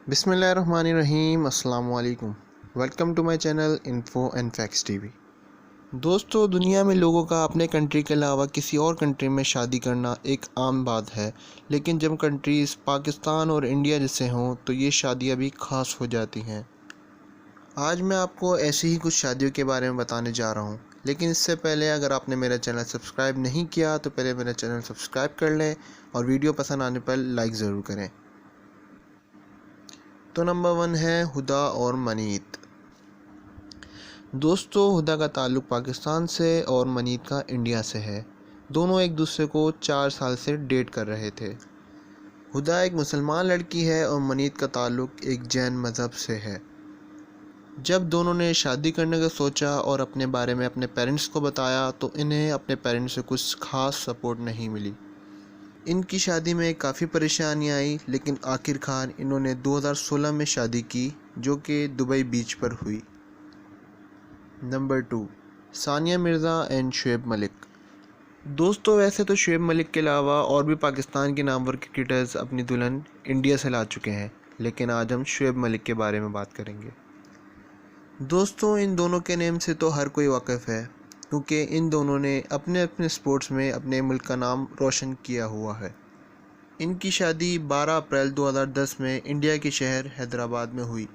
बिस्मिल्लाहिर्रहमानिर्रहीम। अस्सलाम वालेकुम। Welcome to my channel info and facts TV. दोस्तों, दुनिया में लोगों का अपने कंट्री के अलावा किसी और कंट्री में शादी करना एक आम बात है, लेकिन जब कंट्रीज़ पाकिस्तान और इंडिया जैसे हों तो ये शादियाँ भी ख़ास हो जाती हैं। आज मैं आपको ऐसी ही कुछ शादियों के बारे में बताने जा रहा हूँ, लेकिन इससे पहले अगर आपने मेरा चैनल सब्सक्राइब नहीं किया तो पहले मेरा चैनल सब्सक्राइब कर लें और वीडियो पसंद आने पर लाइक ज़रूर करें। तो नंबर 1 है हुदा और मनीत। दोस्तों, हुदा का ताल्लुक़ पाकिस्तान से और मनीत का इंडिया से है। दोनों एक दूसरे को 4 साल से डेट कर रहे थे। हुदा एक मुसलमान लड़की है और मनीत का ताल्लुक़ एक जैन मज़हब से है। जब दोनों ने शादी करने का सोचा और अपने बारे में अपने पेरेंट्स को बताया तो इन्हें अपने पेरेंट्स से कुछ ख़ास सपोर्ट नहीं मिली। इनकी शादी में काफ़ी परेशानियाँ आई, लेकिन आखिरकार इन्होंने 2016 में शादी की, जो कि दुबई बीच पर हुई। Number 2, Sania Mirza and Shoaib Malik. दोस्तों, वैसे तो शुएब मलिक के अलावा और भी पाकिस्तान के नामवर क्रिकेटर्स अपनी दुल्हन इंडिया से ला चुके हैं, लेकिन आज हम शुएब मलिक के बारे में बात करेंगे। दोस्तों, इन दोनों के नेम से तो हर कोई वाकिफ़ है, क्योंकि इन दोनों ने अपने अपने स्पोर्ट्स में अपने मुल्क का नाम रोशन किया हुआ है। इनकी शादी 12 अप्रैल 2010 में इंडिया के शहर हैदराबाद में हुई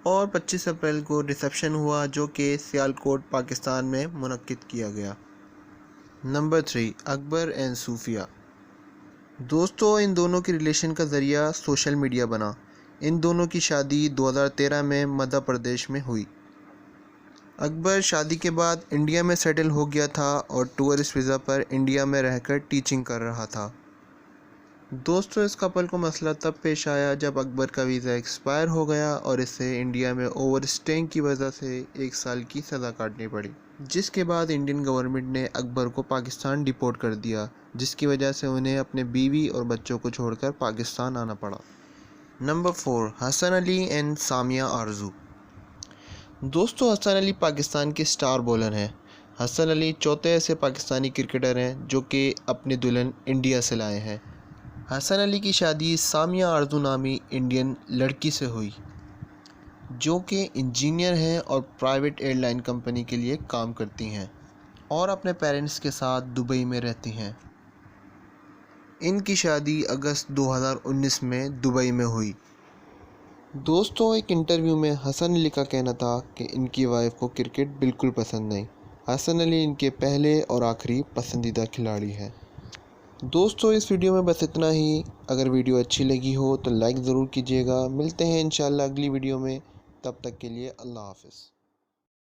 और 25 अप्रैल को रिसेप्शन हुआ, जो कि सियालकोट पाकिस्तान में मुनक्किद किया गया। नंबर 3, अकबर एंड सूफिया। दोस्तों, इन दोनों के रिलेशन का ज़रिया सोशल मीडिया बना। इन दोनों की शादी 2013 में मध्य प्रदेश में हुई। अकबर शादी के बाद इंडिया में सेटल हो गया था और टूरिस्ट वीज़ा पर इंडिया में रहकर टीचिंग कर रहा था। दोस्तों, इस कपल को मसला तब पेश आया जब अकबर का वीज़ा एक्सपायर हो गया और इसे इंडिया में ओवर स्टेइंग की वजह से 1 साल की सज़ा काटनी पड़ी, जिसके बाद इंडियन गवर्नमेंट ने अकबर को पाकिस्तान डिपोर्ट कर दिया, जिसकी वजह से उन्हें अपने बीवी और बच्चों को छोड़कर पाकिस्तान आना पड़ा। नंबर 4, हसन अली एंड सामिया आरजू। दोस्तों, हसन अली पाकिस्तान के स्टार बॉलर हैं। हसन अली चौथे ऐसे पाकिस्तानी क्रिकेटर हैं जो कि अपनी दुल्हन इंडिया से लाए हैं। हसन अली की शादी सामिया आरजू नामी इंडियन लड़की से हुई, जो कि इंजीनियर हैं और प्राइवेट एयरलाइन कंपनी के लिए काम करती हैं और अपने पेरेंट्स के साथ दुबई में रहती हैं। इनकी शादी अगस्त 2019 में दुबई में हुई। दोस्तों, एक इंटरव्यू में हसन अली का कहना था कि इनकी वाइफ को क्रिकेट बिल्कुल पसंद नहीं। हसन अली इनके पहले और आखिरी पसंदीदा खिलाड़ी हैं। दोस्तों, इस वीडियो में बस इतना ही। अगर वीडियो अच्छी लगी हो तो लाइक ज़रूर कीजिएगा। मिलते हैं इंशाल्लाह अगली वीडियो में। तब तक के लिए अल्लाह हाफ़िज़।